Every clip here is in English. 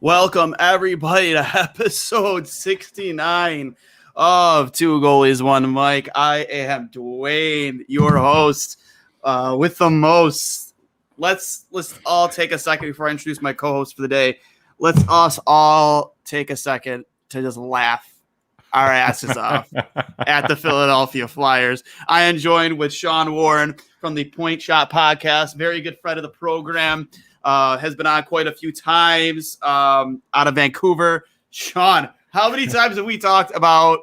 Welcome, everybody, to episode 69 of Two Goalies, One Mic. I am Duane, your host, with the most. Let's all take a second before I introduce my co-host for the day. Let's us all take a second to just laugh our asses off at the Philadelphia Flyers. I am joined with Sean Warren from the Point Shot Podcast, very good friend of the program. Has been on quite a few times out of Vancouver. Sean, how many times have we talked about,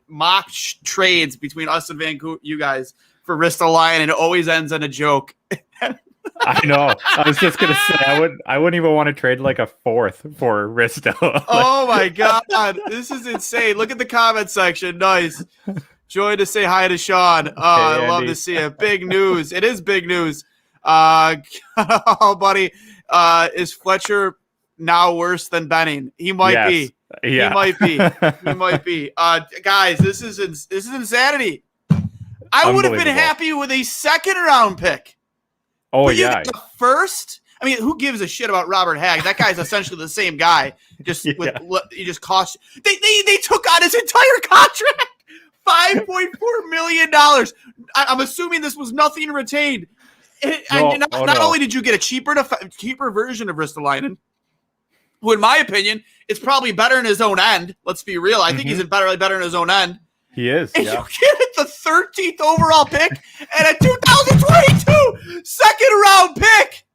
mock trades between us and Vancouver, you guys, for Ristolainen, and it always ends in a joke? I know. I was just going to say, I wouldn't even want to trade like a fourth for Risto. Oh my God. This is insane. Look at the comment section. Nice. Joy to say hi to Sean. Hey, I love Andy. to see it. Big news. It is big news. Oh, buddy, is Fletcher now worse than Benning? He might be. Yeah. He might be. He might be. Guys, this is insanity. I would have been happy with a second round pick. Oh, but you yeah. get the first. I mean, who gives a shit about Robert Hagg? That guy's essentially the same guy. Just with he just cost. They took on his entire contract, $5.4 million. I'm assuming this was nothing retained. Not only did you get a cheaper version of Ristolainen, who, in my opinion, is probably better in his own end. Let's be real. I think he's better in his own end. He is. And you get the 13th overall pick and a 2022 second round pick.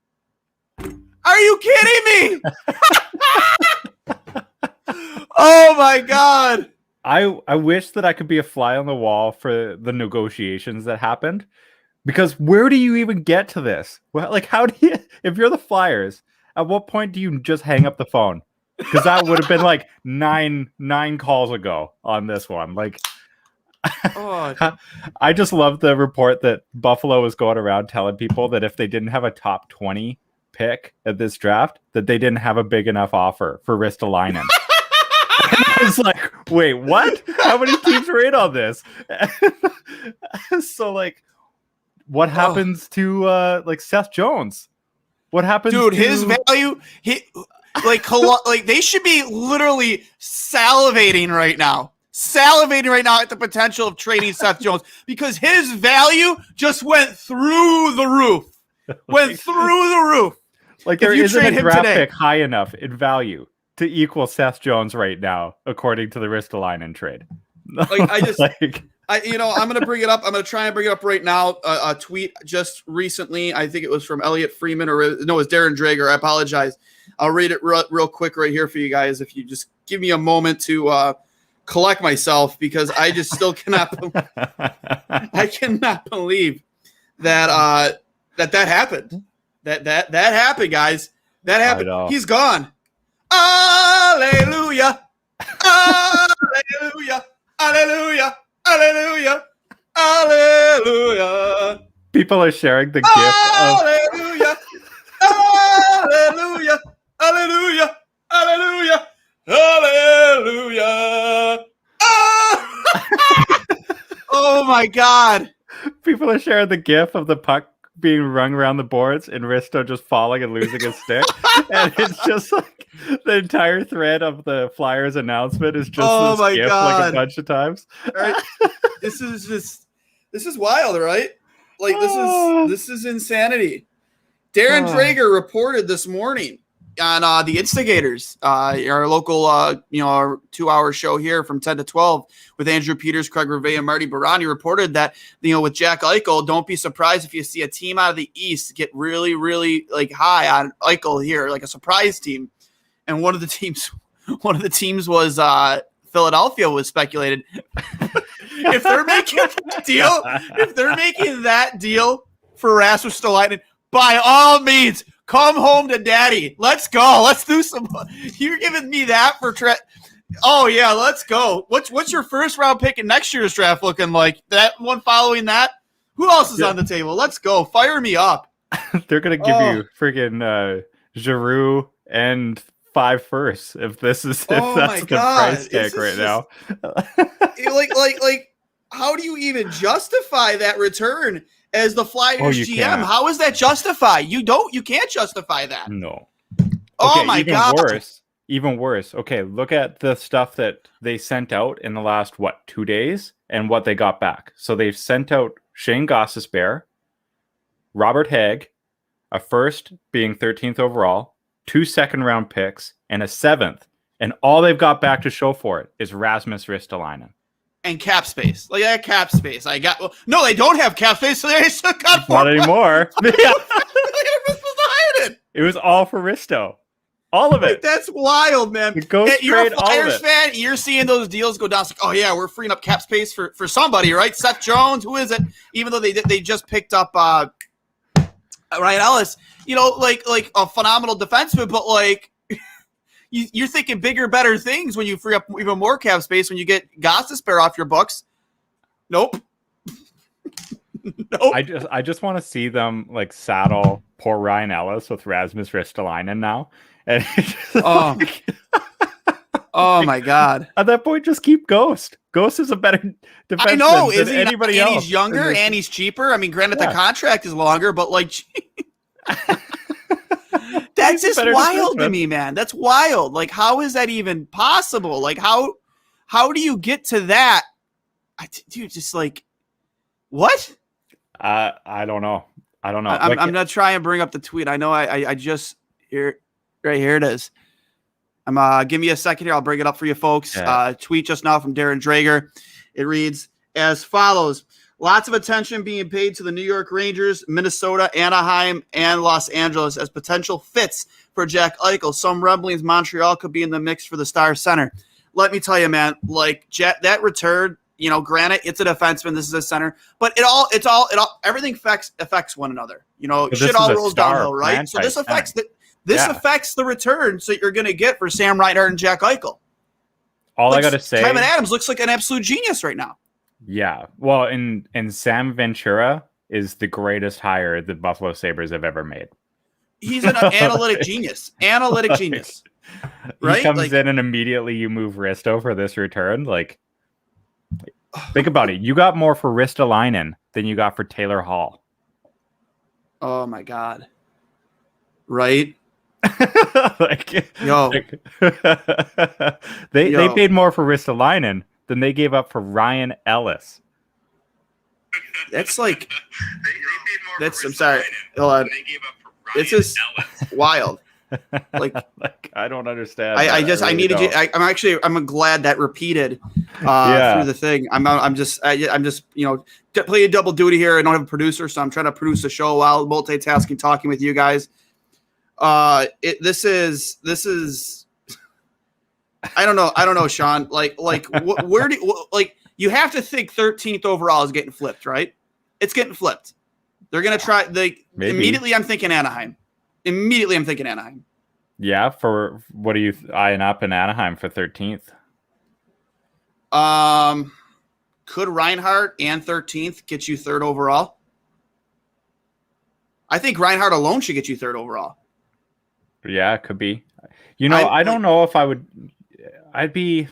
Are you kidding me? Oh my God. I wish that I could be a fly on the wall for the negotiations that happened. Because where do you even get to this? Well, like, how do you, if you're the Flyers, at what point do you just hang up the phone? Because that would have been like nine calls ago on this one. Like, I just love the report that Buffalo was going around telling people that if they didn't have a top 20 pick at this draft, that they didn't have a big enough offer for Ristolainen. I was like, wait, what? How many teams are in on this? So, like, what happens to Seth Jones? What happens, dude? To his value, they should be literally salivating right now at the potential of trading Seth Jones, because his value just went through the roof. Like, there isn't a draft pick high enough in value to equal Seth Jones right now, according to the Ristolainen trade. I'm going to bring it up. I'm going to try and bring it up right now. A tweet just recently, I think it was from Elliot Freeman, it was Darren Drager. I apologize. I'll read it real quick right here for you guys. If you just give me a moment to collect myself, because I just still cannot I cannot believe that that happened. That happened, guys. That happened. He's gone. Hallelujah. Hallelujah. Hallelujah. Hallelujah. Hallelujah. People are sharing the Hallelujah. Hallelujah. Hallelujah. Hallelujah. Hallelujah. Oh my God. People are sharing the gif of the puck being rung around the boards and Risto just falling and losing his stick. And it's just like the entire thread of the Flyers announcement is just this gif like a bunch of times. Right. This is wild, right? Like, this is insanity. Darren Drager reported this morning on the Instigators, our local our 2-hour show here from 10 to 12 with Andrew Peters, Craig Rivet, and Marty Barani, reported that, with Jack Eichel, don't be surprised if you see a team out of the East get really, really high on Eichel here, like a surprise team. And one of the teams was Philadelphia, was speculated. If they're making that deal for Rasmus Ristolainen, by all means, come home to daddy. Let's go. Let's do some. You're giving me that for oh yeah, let's go. What's your first round pick in next year's draft looking like? That one following that? Who else is on the table? Let's go. Fire me up. They're gonna give you freaking Giroux and 5 firsts if that's the price tag right now. like how do you even justify that return as the Flyers GM? Can't. How is that justified? You can't justify that. No. Oh Okay, my God. Even worse. Okay, look at the stuff that they sent out in the last, 2 days and what they got back. So they've sent out Shane Gostisbehere, Robert Hagg, a first being 13th overall, 2 second-round picks, and a 7th. And all they've got back to show for it is Rasmus Ristolainen. And cap space. Like, yeah, cap space. No, they don't have cap space, so they still got Not anymore. It was all for Risto. All of it. Like, that's wild, man. You're a Flyers fan. You're seeing those deals go down. It's like, oh yeah, we're freeing up cap space for somebody, right? Seth Jones, who is it? Even though they just picked up Ryan Ellis, like a phenomenal defenseman, but like you're thinking bigger, better things when you free up even more cap space when you get Gostisbehere off your books. Nope. Nope. I just want to see them like saddle poor Ryan Ellis with Rasmus Ristolainen now. And oh my God! At that point, just keep Ghost. Ghost is a better defenseman. I know, than anybody else. And he's younger and he's cheaper. I mean, granted, the contract is longer, but like, that's just wild to me, man. That's wild. Like, how is that even possible? Like, how do you get to that? Dude, just like, what? I don't know. I'm not trying to bring up the tweet. I know. I just here. Right here it is. Give me a second here. I'll bring it up for you folks. Yeah. Tweet just now from Darren Drager. It reads as follows. Lots of attention being paid to the New York Rangers, Minnesota, Anaheim, and Los Angeles as potential fits for Jack Eichel. Some rumblings Montreal could be in the mix for the Star Center. Let me tell you, man, like that return, granted, it's a defenseman, this is a center, but it all everything affects one another. Shit all rolls downhill, right? So this affects affects the return that you're going to get for Sam Reinhart and Jack Eichel. I got to say, Kevin Adams looks like an absolute genius right now. Yeah. Well, and Sam Ventura is the greatest hire the Buffalo Sabres have ever made. He's an analytic genius. Analytic genius. Right? He comes in and immediately you move Risto for this return. Like, think about it. You got more for Ristolainen than you got for Taylor Hall. Oh, my God. Right? They paid more for Ristolainen than they gave up for Ryan Ellis. That's like I'm sorry. Hold on. It's just wild. Like I don't understand. I'm glad that repeated through the thing. I'm just playing double duty here. I don't have a producer, so I'm trying to produce a show while multitasking, talking with you guys. This is I don't know, Sean. Where do you have to think 13th overall is getting flipped, right? It's getting flipped. They're gonna try. Immediately. I'm thinking Anaheim. Yeah. For what are you eyeing up in Anaheim for 13th? Could Reinhart and 13th get you 3rd overall? I think Reinhart alone should get you 3rd overall. Yeah, it could be. I don't know if I would. I'd be.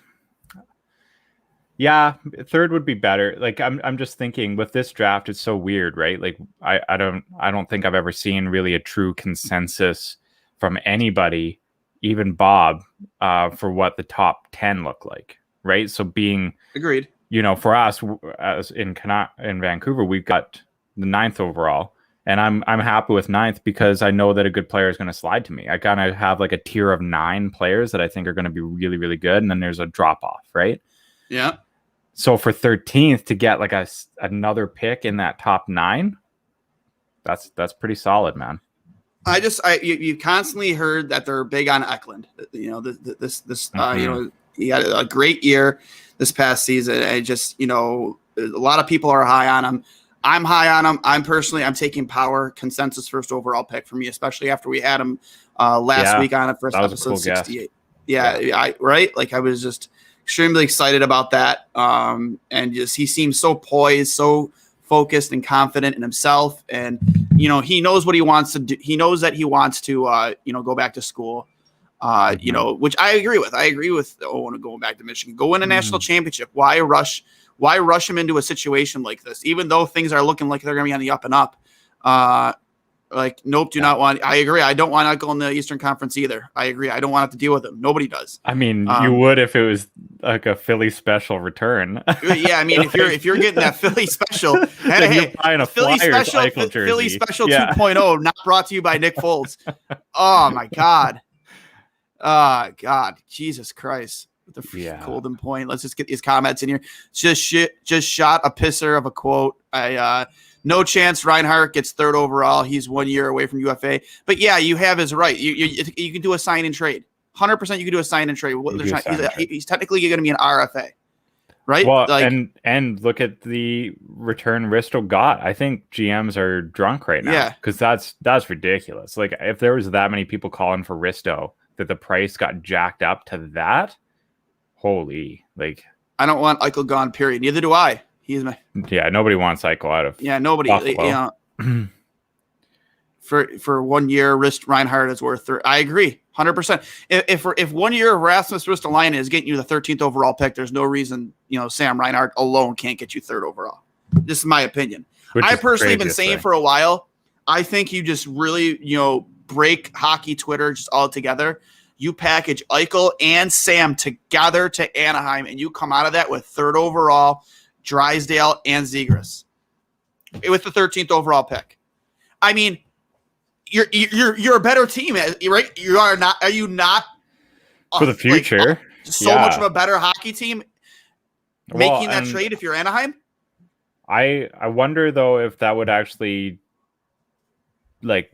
Yeah, 3rd would be better. Like I'm just thinking with this draft, it's so weird, right? Like I don't think I've ever seen really a true consensus from anybody, even Bob, for what the top 10 look like, right? So being agreed. For us as in Vancouver, we've got the 9th overall. And I'm happy with 9th because I know that a good player is going to slide to me. I kind of have like a tier of 9 players that I think are going to be really, really good. And then there's a drop off, right? Yeah. So for 13th to get like another pick in that top 9, that's pretty solid, man. You constantly heard that they're big on Eklund. He had a great year this past season. And a lot of people are high on him. I'm high on him. I'm taking Power consensus 1st overall pick for me, especially after we had him last week on it first episode cool 68. Right. Like I was just extremely excited about that. And just he seems so poised, so focused and confident in himself. And he knows what he wants to do. He knows that he wants to go back to school. Which I agree with. I agree with Owen going back to Michigan. Go win a national championship. Why rush him into a situation like this? Even though things are looking like they're going to be on the up and up, Like, nope, do not want. I agree. I don't want Eichel in the Eastern Conference either. I agree. I don't want to have to deal with him. Nobody does. I mean, you would if it was like a Philly special return. Yeah, I mean, if you're getting that Philly special, hey, buying a Philly Flyers special, Eichel jersey. Philly special 2.0, not brought to you by Nick Foles. Oh my God. God, Jesus Christ. The golden point. Let's just get these comments in here. Just shot a pisser of a quote. No chance Reinhart gets third overall. He's 1 year away from UFA. But yeah, you have his right. You can do a sign and trade. 100% you can do a sign and trade. He's technically going to be an RFA. Right? Well, and look at the return Risto got. I think GMs are drunk right now. Yeah. Because that's ridiculous. Like, if there was that many people calling for Risto, that the price got jacked up to that, holy, like, I don't want Eichel gone, period. Neither do I. He's my nobody wants Eichel out of nobody. Buffalo. For 1 year, Reinhart is worth. I agree, 100%. If 1 year of Rasmus Ristolainen is getting you the 13th overall pick, there's no reason Sam Reinhart alone can't get you third overall. This is my opinion. I personally been saying for a while. I think you just really break hockey Twitter just all together. You package Eichel and Sam together to Anaheim, and you come out of that with third overall, Drysdale and Zegras with the 13th overall pick. I mean, you're a better team, right? You are not. Are you not for the future? Much of a better hockey team making that trade if you're Anaheim. I wonder though if that would actually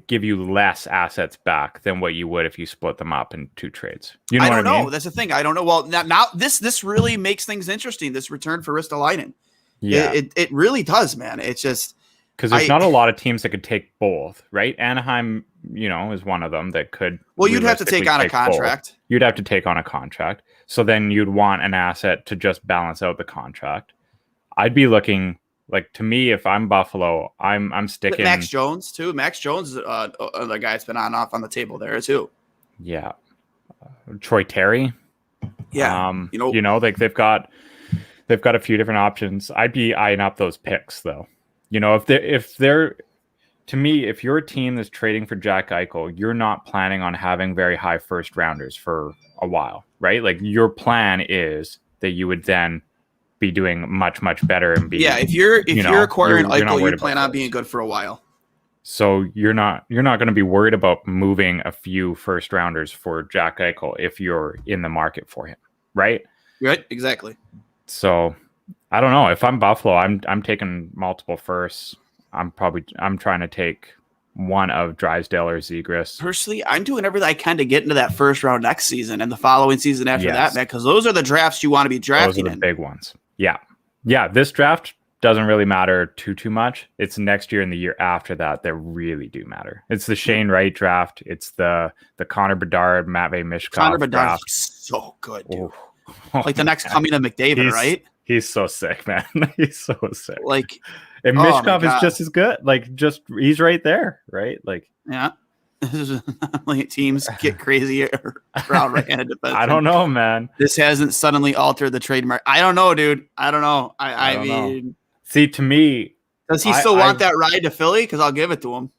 give you less assets back than what you would if you split them up in two trades. You know what I mean? I don't know. That's the thing. I don't know. Well, now this really makes things interesting. This return for Ristolainen. Yeah, it really does, man. It's just because there's not a lot of teams that could take both, right? Anaheim, is one of them that could. Well, you'd have to take on a contract. Both. You'd have to take on a contract. So then you'd want an asset to just balance out the contract. I'd be looking. To me, if I'm Buffalo, I'm sticking Max Jones too. Max Jones is another guy that's been on off on the table there too. Yeah, Troy Terry. Yeah, they've got a few different options. I'd be eyeing up those picks though. If they're to me, if you're a team that's trading for Jack Eichel, you're not planning on having very high first rounders for a while, right? Like, your plan is that you would then be doing much, much better and be if you're acquiring Eichel, you plan on being good for a while. So you're not going to be worried about moving a few first rounders for Jack Eichel if you're in the market for him, right? Right, exactly. So I don't know. If I'm Buffalo, I'm taking multiple firsts. I'm trying to take one of Drysdale or Zegras. Personally, I'm doing everything I can to get into that first round next season and the following season after that, man, because those are the drafts you want to be drafting. Those are the big ones. Yeah. This draft doesn't really matter too much. It's next year and the year after that really do matter. It's the Shane Wright draft. It's the Connor Bedard, Matvei Michkov Connor Bedard draft. So good, dude. The next coming of McDavid, right? He's so sick, man. He's so sick. And Michkov is just as good. He's right there, right? Yeah. Teams get crazy around right-handed defense. I don't know, man. This hasn't suddenly altered the trademark. I don't know, dude. I don't know. I mean, see, to me, does he still want that ride to Philly? Because I'll give it to him.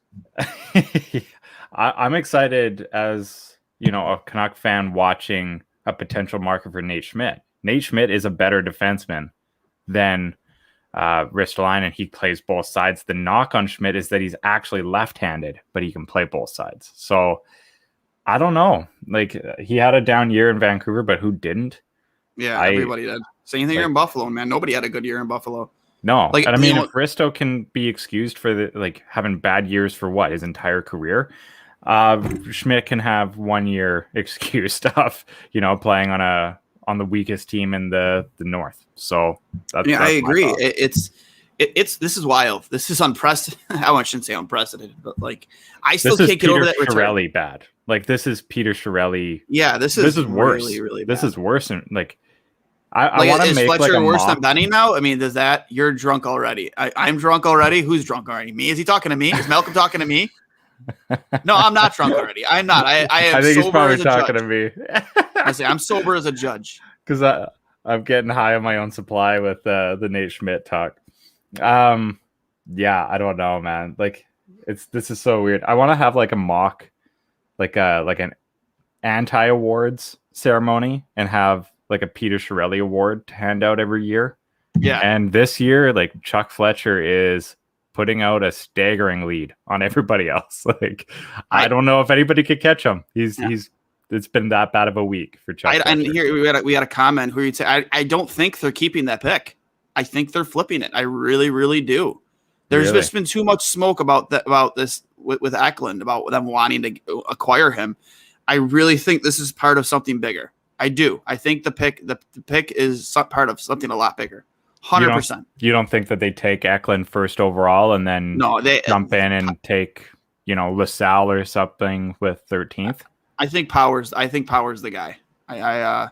I'm excited as a Canuck fan watching a potential market for Nate Schmidt. Nate Schmidt is a better defenseman than Ristolainen. He plays both sides. The knock on Schmidt is that he's actually left-handed, but he can play both sides. So I don't know. He had a down year in Vancouver, but who didn't? Yeah, everybody did. Same thing here in Buffalo, man. Nobody had a good year in Buffalo. No, and I mean, if Risto can be excused for having bad years for his entire career, Schmidt can have 1 year excused of playing on the weakest team in the North. So that's I agree. This is wild. This is unprecedented. I shouldn't say unprecedented, but I still can't get over that return. Chiarelli bad. This is Peter Chiarelli. Yeah, this is worse. Really, really bad. This is worse than I want to make Fletcher worse than Benny now? I mean, you're drunk already. I'm drunk already. Who's drunk already? Me? Is he talking to me? Is Malcolm talking to me? No, I'm not drunk already. I'm not. I am. I think sober he's probably as a talking judge. to me. I say I'm sober as a judge because I'm getting high on my own supply with the Nate Schmidt talk. Yeah, I don't know, man. This is so weird. I want to have like a mock, like an anti-awards ceremony and have like a Peter Chiarelli award to hand out every year. Yeah. And this year, like Chuck Fletcher is putting out a staggering lead on everybody else. Like I don't know if anybody could catch him. It's been that bad of a week for Chuck. And here we had a comment where you'd say, I don't think they're keeping that pick. I think they're flipping it. I really, really do. There's just been too much smoke about this with Eklund, about them wanting to acquire him. I really think this is part of something bigger. I do. I think the pick is part of something a lot bigger. 100%. You don't think that they take Eklund first overall and then jump in and take, LaSalle or something with 13th? I think Power's the guy. I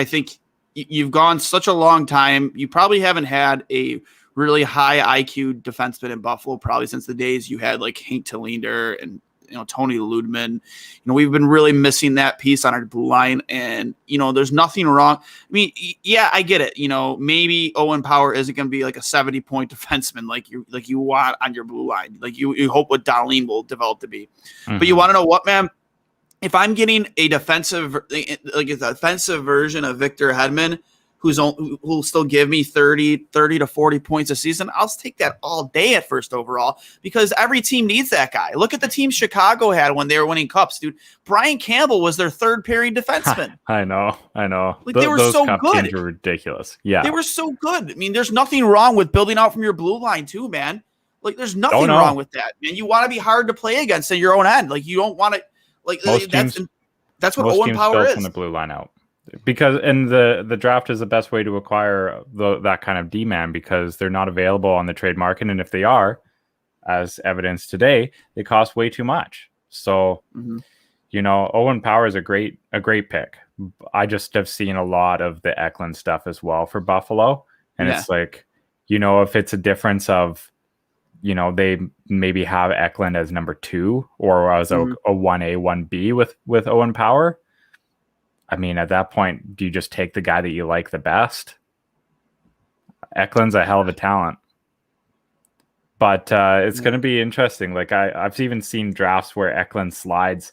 think you've gone such a long time. You probably haven't had a really high IQ defenseman in Buffalo probably since the days you had like Hank Tallinder and Tony Ludman. We've been really missing that piece on our blue line, and there's nothing wrong. I mean, yeah, I get it. Maybe Owen Power isn't going to be like a 70-point defenseman like you want on your blue line. Like you hope what Darlene will develop to be. Mm-hmm. But you want to know what, man? If I'm getting a defensive version of Victor Hedman, who'll still give me 30 to 40 points a season, I'll take that all day at first overall, because every team needs that guy. Look at the team Chicago had when they were winning cups, dude. Brian Campbell was their third pairing defenseman. I know. Like they were those so cup good. Teams were ridiculous. Yeah, they were so good. I mean, there's nothing wrong with building out from your blue line too, man. Like there's nothing wrong with that, man. You want to be hard to play against at your own end. Like you don't want to. Like that's what Owen Power is. From the blue line out. Because the draft is the best way to acquire that kind of D-man, because they're not available on the trade market, and if they are, as evidenced today, they cost way too much. So, Owen Power is a great pick. I just have seen a lot of the Eklund stuff as well for Buffalo, and it's like, if it's a difference of, they maybe have Eklund as number 2 or as a 1A, 1B with Owen Power. I mean, at that point, do you just take the guy that you like the best? Eklund's a hell of a talent. But it's going to be interesting. Like I've even seen drafts where Eklund slides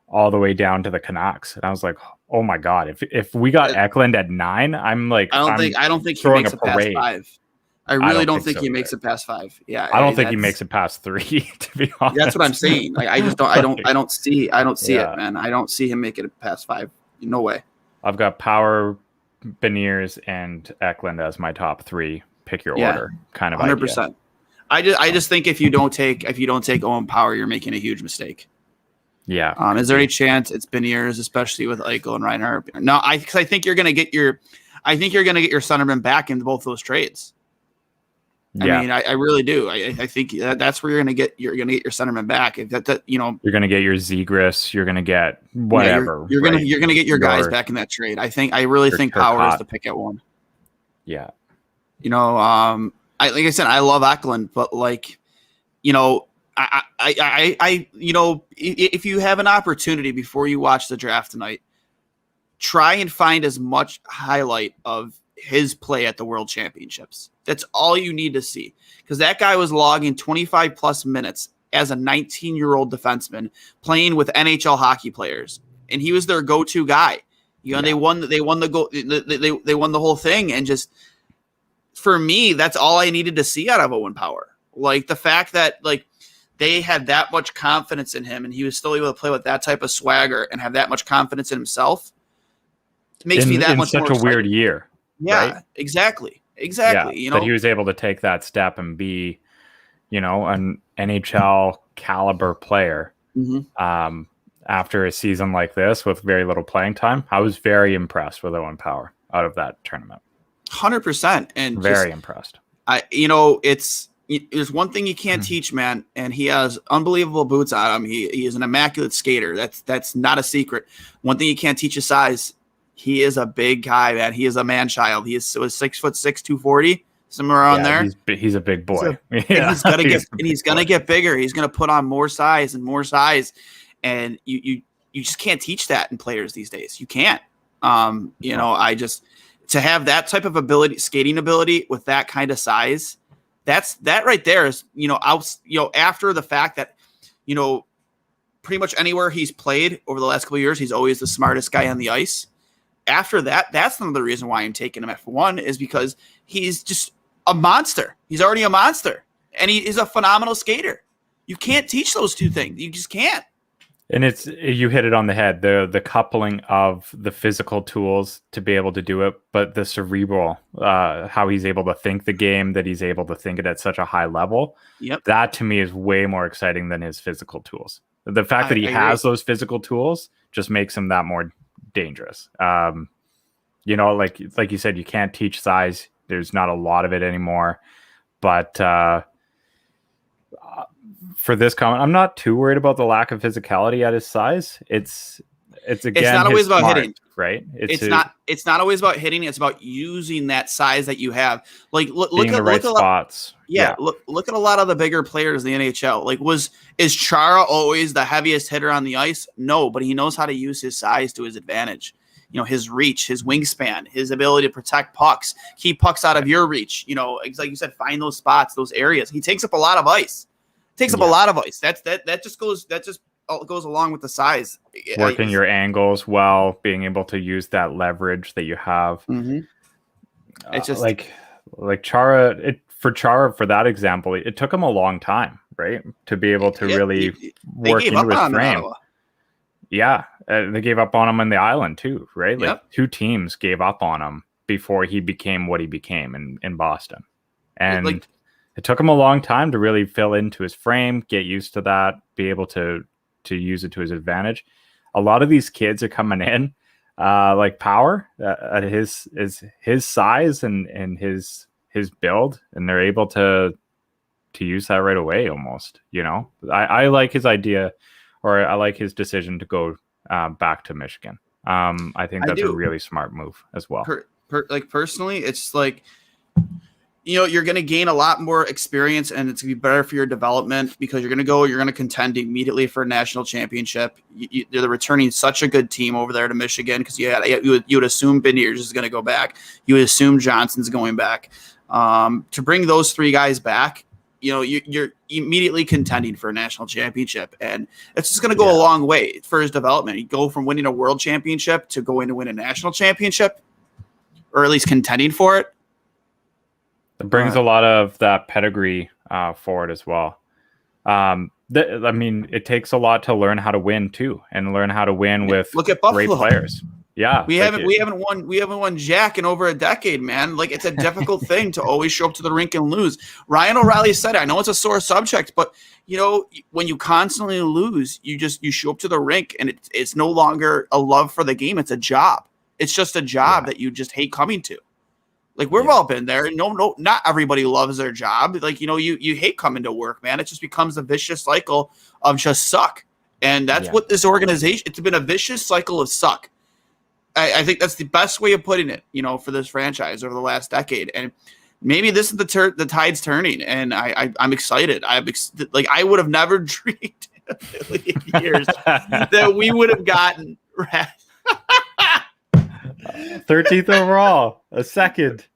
all the way down to the Canucks. And I was like, oh my God, if we got Eklund at 9, I'm like, I don't think he makes it past 5. I really don't think he makes it past 5. Yeah. I don't think he makes it past 3, to be honest. That's what I'm saying. Like I just don't I don't see it, man. I don't see him making it past 5. No way. I've got Power, Beniers, and Eklund as my top 3. Pick your order, kind of 100%. Idea. I just think if you don't take Owen Power, you're making a huge mistake. Yeah. Is there any chance it's Beniers, especially with Eichel and Reinhart? No, I think you're gonna get your centerman back in both those trades. Yeah. I mean, I really do. I think that's where you're gonna get your centerman back. If that you're gonna get your Zegras, you're gonna get whatever. You're gonna get your guys back in that trade. I really think Power is the pick at 1. Yeah. Like I said, I love Eklund, but if you have an opportunity before you watch the draft tonight, try and find as much highlight of his play at the World Championships. That's all you need to see, because that guy was logging 25 plus minutes as a 19-year-old defenseman playing with NHL hockey players, and he was their go-to guy. They won the whole thing, and just for me, that's all I needed to see out of Owen Power. Like the fact that they had that much confidence in him, and he was still able to play with that type of swagger and have that much confidence in himself. It makes me that much more excited. Such a weird year. Yeah, right? Exactly. That he was able to take that step and be, an NHL caliber player after a season like this with very little playing time. I was very impressed with Owen Power out of that tournament. 100%, and very impressed. There's one thing you can't teach, man, and he has unbelievable boots on him. He is an immaculate skater. That's not a secret. One thing you can't teach is size. He is a big guy, man. He is a man child. He is 6'6", 240, somewhere around there. He's a big boy. He's gonna get bigger. He's gonna put on more size, and you just can't teach that in players these days. You can't. To have that type of ability, skating ability with that kind of size, that right there is, after the fact that, pretty much anywhere he's played over the last couple of years, he's always the smartest guy on the ice. After that, that's another reason why I'm taking him at 1 is because he's just a monster. He's already a monster, and he is a phenomenal skater. You can't teach those two things. You just can't. And you hit it on the head, the coupling of the physical tools to be able to do it, but the cerebral, how he's able to think the game, that he's able to think it at such a high level. Yep. That to me is way more exciting than his physical tools. The fact that he has those physical tools just makes him that more dangerous. Like you said, you can't teach size. There's not a lot of it anymore, but for this comment, I'm not too worried about the lack of physicality at his size. It's not always about hitting, right? It's not always about hitting. It's about using that size that you have. Like look at the right spots. Yeah, look at a lot of the bigger players in the NHL. Like is Chara always the heaviest hitter on the ice? No, but he knows how to use his size to his advantage. His reach, his wingspan, his ability to protect pucks, keep pucks out of your reach. Like you said, find those spots, those areas. He takes up a lot of ice. A lot of ice. That just goes along with the size. Working your angles well, being able to use that leverage that you have. Mm-hmm. It's just like Chara. For Chara, for that example, it took him a long time, right, to be able to really work into his frame. Yeah, they gave up on him in the island too, right? Like two teams gave up on him before he became what he became in Boston, and it took him a long time to really fill into his frame, get used to that, be able to use it to his advantage. A lot of these kids are coming in like Power at his size and his build, and they're able to use that right away almost. I like his idea, or I like his decision to go back to Michigan. I think that's a really smart move as well. Personally, it's like, you're going to gain a lot more experience, and it's going to be better for your development because you're going to contend immediately for a national championship. They're returning such a good team over there to Michigan because you would assume Beniers is going to go back. You would assume Johnson's going back. To bring those three guys back, you're immediately contending for a national championship, and it's just going to go a long way for his development. You go from winning a world championship to going to win a national championship, or at least contending for it. It brings a lot of that pedigree forward as well. It takes a lot to learn how to win too, and learn how to win with great players. Yeah, we haven't won Jack in over a decade, man. Like, it's a difficult thing to always show up to the rink and lose. Ryan O'Reilly said it. I know it's a sore subject, but when you constantly lose, you show up to the rink, and it's no longer a love for the game. It's a job. It's just a job that you just hate coming to. Like, we've all been there. No, not everybody loves their job. Like, you hate coming to work, man. It just becomes a vicious cycle of just suck. And that's what this organization, it's been a vicious cycle of suck. I think that's the best way of putting it, for this franchise over the last decade. And maybe this is the tide's turning, and I'm excited. I would have never dreamed in a million years that we would have gotten 13th overall, a second,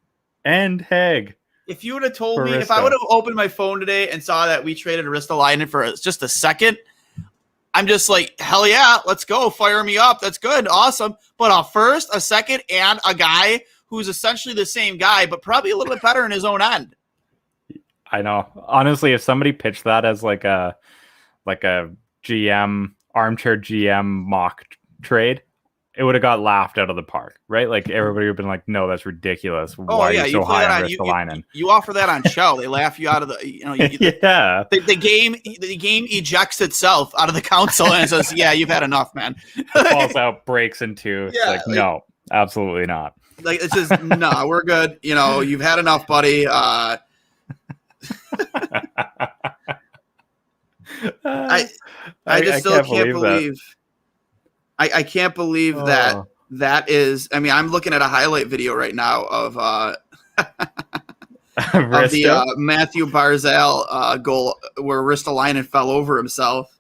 and Hagg. If you would have told me, if I would have opened my phone today and saw that we traded Ristolainen for just a second, I'm just like, hell yeah, let's go. Fire me up. That's good. Awesome. But a first, a second, and a guy who's essentially the same guy, but probably a little bit better in his own end. I know. Honestly, if somebody pitched that as like a GM, armchair GM mock trade, it would have got laughed out of the park, right? Like, everybody would have been like, no, that's ridiculous. Why are you so high on Ristolainen? You offer that on show. They laugh you out of the, the game ejects itself out of the council and says, yeah, you've had enough, man. Falls out, breaks in two. No, absolutely not. Like, it's just, no, we're good. You've had enough, buddy. I just still can't believe I can't believe that is. I mean, I'm looking at a highlight video right now of of the Matthew Barzal goal where Ristolainen fell over himself.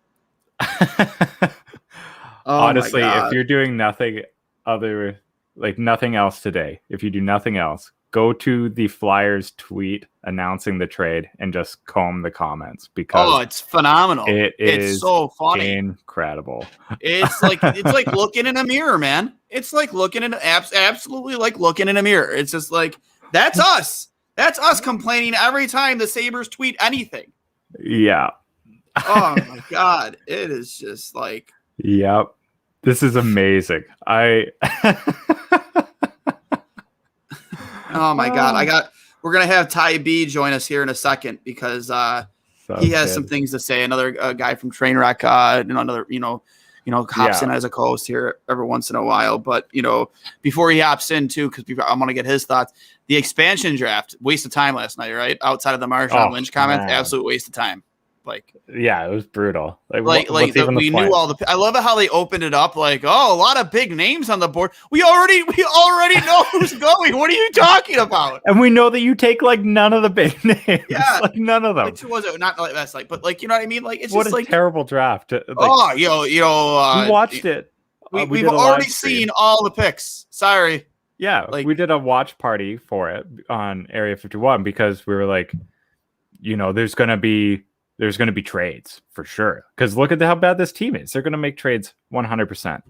Honestly, if you're doing nothing else today, if you do nothing else, go to the Flyers tweet announcing the trade and just comb the comments because it's phenomenal. It's so funny, incredible. It's like looking in a mirror, man. It's like looking in absolutely like looking in a mirror. It's just like that's us. That's us complaining every time the Sabres tweet anything. Yeah. Oh my God, it is just like. Yep. This is amazing. Oh my God, we're gonna have Ty B join us here in a second because he has some things to say. Another guy from Trainwreck, another hops in as a co-host here every once in a while. But before he hops in too, because I'm gonna get his thoughts. The expansion draft, waste of time last night, right? Outside of the Marshawn Lynch comments, absolute waste of time. Yeah, it was brutal. We knew all the. I love it how they opened it up like, a lot of big names on the board. We already know who's going. What are you talking about? And we know that you take none of the big names. Yeah, none of them. Who was it? Not that's but you know what I mean? It's what just a terrible draft. We watched it. We've already seen all the picks. Sorry. Yeah, we did a watch party for it on Area 51 because we were like, there's going to be trades for sure. Because look at how bad this team is. They're going to make trades 100%.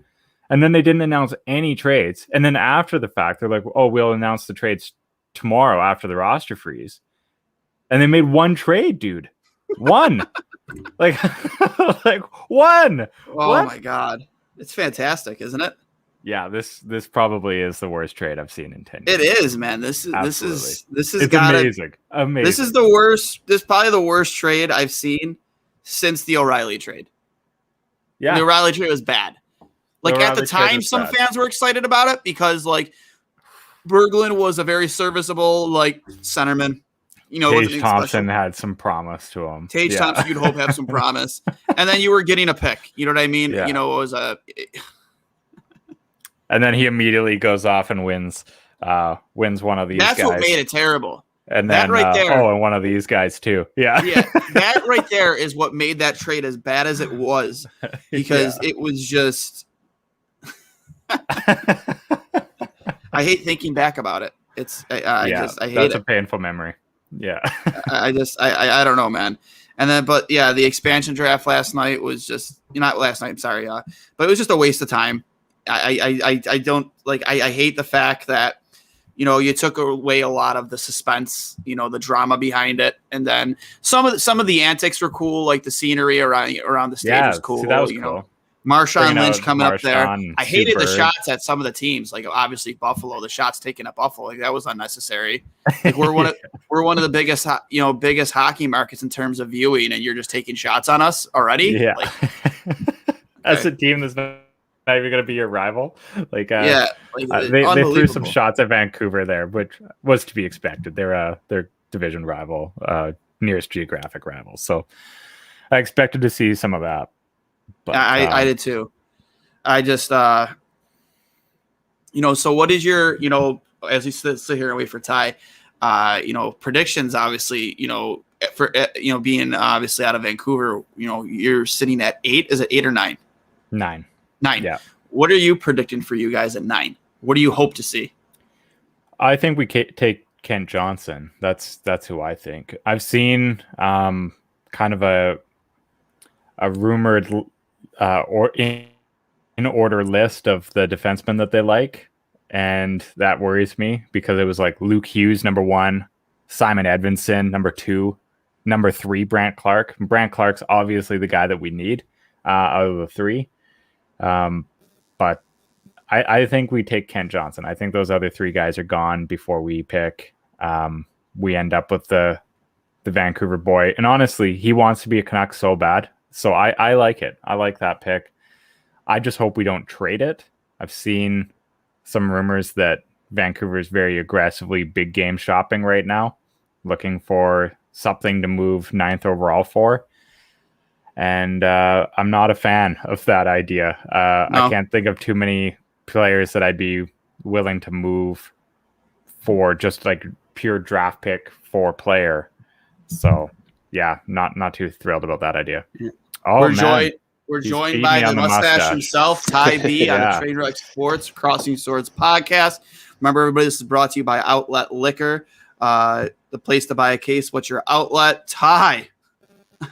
And then they didn't announce any trades. And then after the fact, they're like, oh, we'll announce the trades tomorrow after the roster freeze. And they made one trade, dude. One. like one. Oh, what? My God. It's fantastic, isn't it? Yeah, this probably is the worst trade I've seen in 10 years. It is, man. This is it's amazing. Amazing. This is the worst. This is probably the worst trade I've seen since the O'Reilly trade. Yeah, the O'Reilly trade was bad. At the time, some fans were excited about it because Berglund was a very serviceable centerman. Tage Thompson had some promise to him. Tage Thompson, you'd hope have some promise, and then you were getting a pick. You know what I mean? Yeah. It was a. And then he immediately goes off and wins one of these guys. That's what made it terrible. And then, that right there. And one of these guys too. Yeah. Yeah. That right there is what made that trade as bad as it was because it was just. I hate thinking back about it. I hate it. That's a painful memory. Yeah. I don't know, man. And then, but yeah, the expansion draft last night was just not last night. I'm sorry. But it was just a waste of time. I don't I hate the fact that you took away a lot of the suspense, the drama behind it, and then some of the antics were cool, like the scenery around the stage was cool. See, that was cool. Marshawn Lynch coming up there. I hated the Bird. shots at some of the teams, obviously Buffalo. The shots taken at Buffalo, that was unnecessary. We're one of the biggest hockey markets in terms of viewing, and you're just taking shots on us already. Yeah, as a team that's not even going to be your rival. They threw some shots at Vancouver there, which was to be expected. They're their division rival, nearest geographic rival. So I expected to see some of that. But, I did too. I just, so what is your, as we sit here and wait for Ty, predictions, obviously, for, being obviously out of Vancouver, you're sitting at 8. Is it 8 or 9? 9. 9. Yeah. What are you predicting for you guys at 9? What do you hope to see? I think we take Kent Johnson. That's who I think. I've seen kind of a rumored or in order list of the defensemen that they like, and that worries me because it was Luke Hughes number 1, Simon Edvinsson number 2, number 3 Brandt Clark. Brandt Clark's obviously the guy that we need out of the 3. But I think we take Kent Johnson. I think those other 3 guys are gone before we pick. We end up with the Vancouver boy. And honestly, he wants to be a Canuck so bad. So I like it. I like that pick. I just hope we don't trade it. I've seen some rumors that Vancouver is very aggressively big game shopping right now, looking for something to move 9th overall for. And I'm not a fan of that idea. No. I can't think of too many players that I'd be willing to move for just pure draft pick for player. So yeah, not too thrilled about that idea. Yeah. Oh, we're joined by the mustache himself, Ty B, on Trainwreck Sports Crossing Swords podcast. Remember, everybody, this is brought to you by Outlet Liquor, the place to buy a case. What's your outlet? Ty,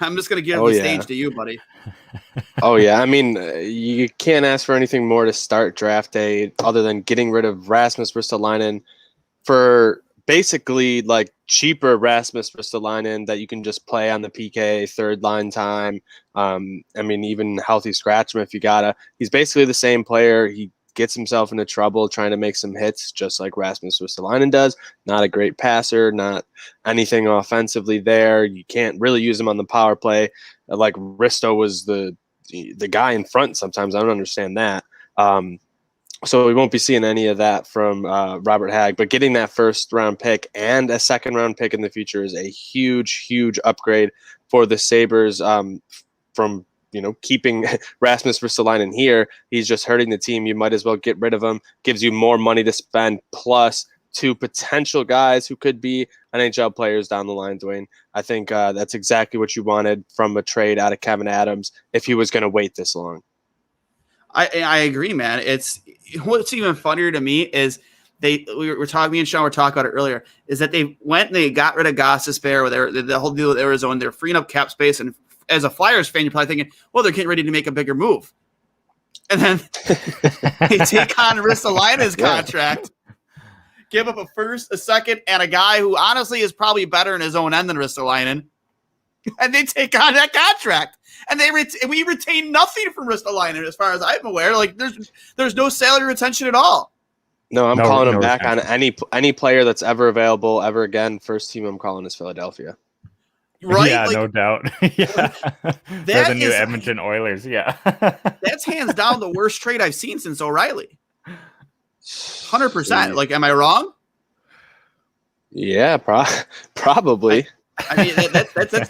I'm just going to give the stage to you, buddy. Oh, yeah. I mean, you can't ask for anything more to start draft day other than getting rid of Rasmus Ristolainen for basically like cheaper Rasmus Ristolainen that you can just play on the PK third line time. I mean, even healthy scratch him if you gotta. He's basically the same player. He gets himself into trouble trying to make some hits just like Rasmus Ristolainen does. Not a great passer, not anything offensively there. You can't really use him on the power play. Like Risto was the guy in front sometimes. I don't understand that. So we won't be seeing any of that from Robert Hagg, but getting that first round pick and a second round pick in the future is a huge, huge upgrade for the Sabres from, keeping Rasmus Ristolainen here. He's just hurting the team. You might as well get rid of him. Gives you more money to spend, plus 2 potential guys who could be NHL players down the line, Duane. I think that's exactly what you wanted from a trade out of Kevin Adams if he was going to wait this long. I agree, man. It's what's even funnier to me is me and Sean were talking about it earlier, is that they went and they got rid of Gostisbehere, the whole deal with Arizona. They're freeing up cap space, and as a Flyers fan, you're probably thinking, well, they're getting ready to make a bigger move, and then they take on Ristolainen's contract, give up a first, a second, and a guy who honestly is probably better in his own end than Ristolainen, and they take on that contract. And we retain nothing from Ristolainen, as far as I'm aware. Like there's no salary retention at all. No, I'm calling him back on any player that's ever available ever again. First team I'm calling is Philadelphia. Right? Yeah, no doubt. Yeah, they're the new Edmonton Oilers. Yeah, that's hands down the worst trade I've seen since O'Reilly. 100%. Like, am I wrong? Yeah, probably. I mean,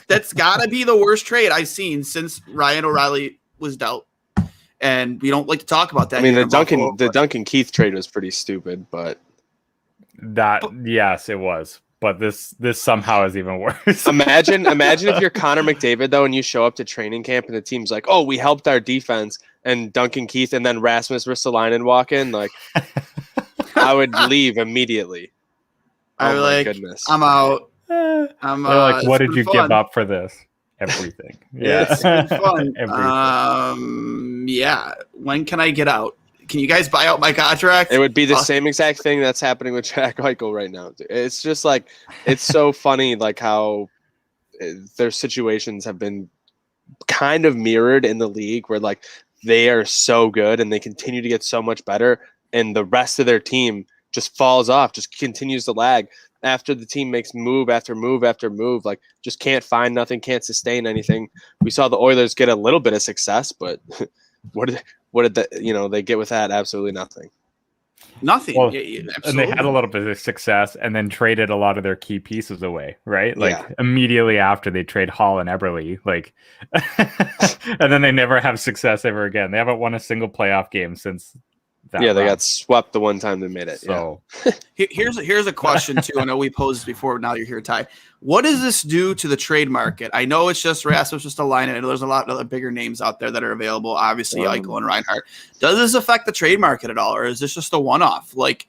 that's got to be the worst trade I've seen since Ryan O'Reilly was dealt. And we don't like to talk about that. I mean, the Duncan Keith trade was pretty stupid, but yes, it was. But this somehow is even worse. Imagine if you're Connor McDavid though, and you show up to training camp and the team's like, "Oh, we helped our defense," and Duncan Keith and then Rasmus Ristolainen walk in, like, I would leave immediately. Oh my goodness, I'm out. I'm like, what did you give up for this? Everything. Yeah, it's been fun. Yeah. When can I get out? Can you guys buy out my contract? It would be the same exact thing that's happening with Jack Eichel right now. It's just like, it's so funny, like how their situations have been kind of mirrored in the league, where like they are so good and they continue to get so much better, and the rest of their team just falls off, just continues to lag. After the team makes move after move after move, like just can't find nothing, can't sustain anything. We saw the Oilers get a little bit of success, but what did they get with that? Absolutely nothing. Nothing. Well, and they had a little bit of success and then traded a lot of their key pieces away, right? Like immediately after they trade Hall and Eberle, like, and then they never have success ever again. They haven't won a single playoff game since. They got swept the one time they made it. So here's a question too. I know we posed this before, but now you're here, Ty. What does this do to the trade market? I know it's just Rasmus, just a line. I know there's a lot of other bigger names out there that are available. Obviously, Eichel and Reinhart. Does this affect the trade market at all, or is this just a one-off? Like,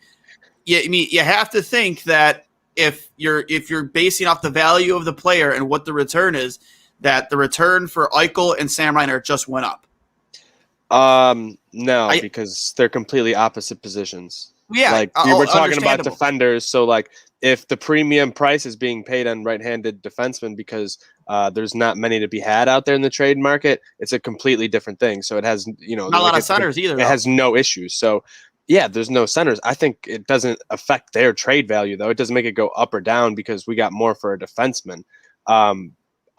I mean, you have to think that if you're basing off the value of the player and what the return is, that the return for Eichel and Sam Reinhart just went up. No, because they're completely opposite positions. Yeah, like we were talking about defenders. So like if the premium price is being paid on right-handed defensemen because there's not many to be had out there in the trade market, it's a completely different thing. So it has, not a lot of centers either. It has no issues. So yeah, there's no centers. I think it doesn't affect their trade value though. It doesn't make it go up or down because we got more for a defenseman.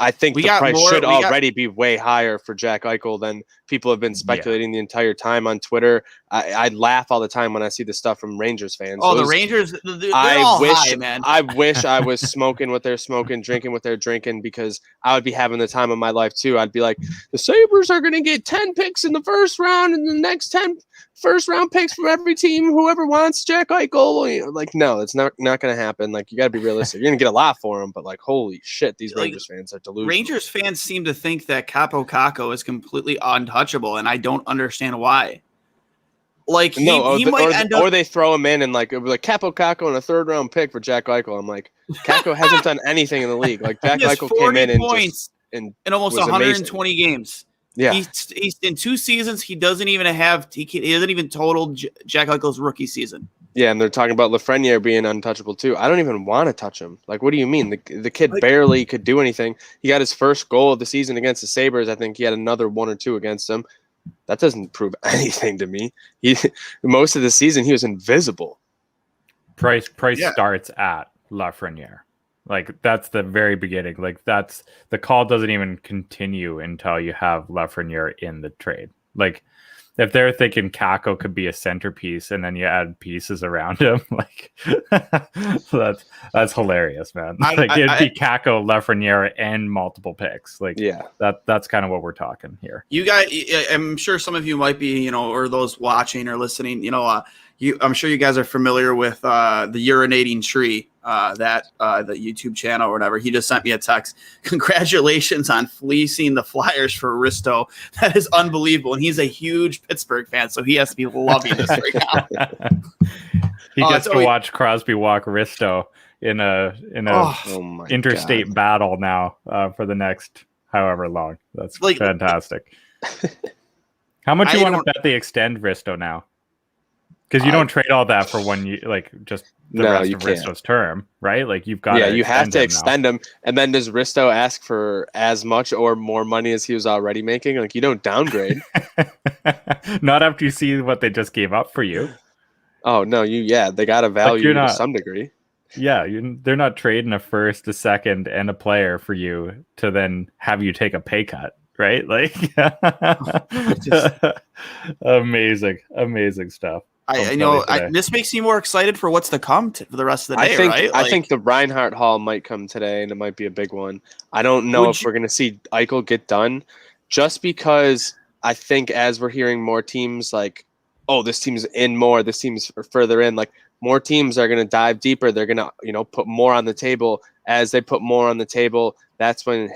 I think the price should already be way higher for Jack Eichel than people have been speculating the entire time on Twitter. I laugh all the time when I see the stuff from Rangers fans. Oh, the Rangers, they're all high, man. I wish I was smoking what they're smoking, drinking what they're drinking, because I would be having the time of my life too. I'd be like, the Sabres are going to get 10 picks in the first round and the next 10 first-round picks from every team, whoever wants Jack Eichel. Like, no, it's not going to happen. Like, you got to be realistic. You're going to get a lot for him, but like, holy shit, these Rangers fans are delusional. Rangers fans seem to think that Capo Caco is completely untouchable, and I don't understand why. Like he might end or up. they throw him in and like it'll be like Capo Caco and a 3rd round pick for Jack Eichel. I'm like, Caco hasn't done anything in the league. Like Jack He has Eichel 40 came in points and in almost was 120 amazing. games. Yeah, He's in 2 seasons. He doesn't even total Jack Eichel's rookie season. yeah, and they're talking about Lafreniere being untouchable too. I don't even want to touch him. Like, what do you mean? The kid barely could do anything. He got his first goal of the season against the Sabres. I think he had another 1 or 2 against them. That doesn't prove anything to me. Most of the season he was invisible. Price starts at Lafreniere. Like that's the very beginning. Like that's the call doesn't even continue until you have Lafreniere in the trade. Like if they're thinking Kako could be a centerpiece and then you add pieces around him, like so that's hilarious, man. It'd be Kako, Lafreniere, and multiple picks. Like that's kind of what we're talking here. You guys, I'm sure some of you might be, or those watching or listening, I'm sure you guys are familiar with the urinating tree, the YouTube channel or whatever. He just sent me a text. Congratulations on fleecing the Flyers for Risto. That is unbelievable. And he's a huge Pittsburgh fan, so he has to be loving this right now. He gets to watch Crosby walk Risto in a interstate battle now for the next however long. That's fantastic. How much you want to bet they extend Risto now? Because you don't trade all that for 1 year, just the rest of Risto's term, right? Like you've got you have to extend him. And then does Risto ask for as much or more money as he was already making? Like you don't downgrade. Not after you see what they just gave up for you. Oh no, they got to value you to some degree. Yeah, they're not trading a first, a second, and a player for you to then have you take a pay cut, right? Like amazing stuff. This makes me more excited for what's to come for the rest of the day, I think the Reinhardt Hall might come today, and it might be a big one. I don't know if we're going to see Eichel get done, just because I think as we're hearing more teams like, oh, this team's in more, this team's further in, like more teams are going to dive deeper. They're going to, put more on the table. As they put more on the table, that's when,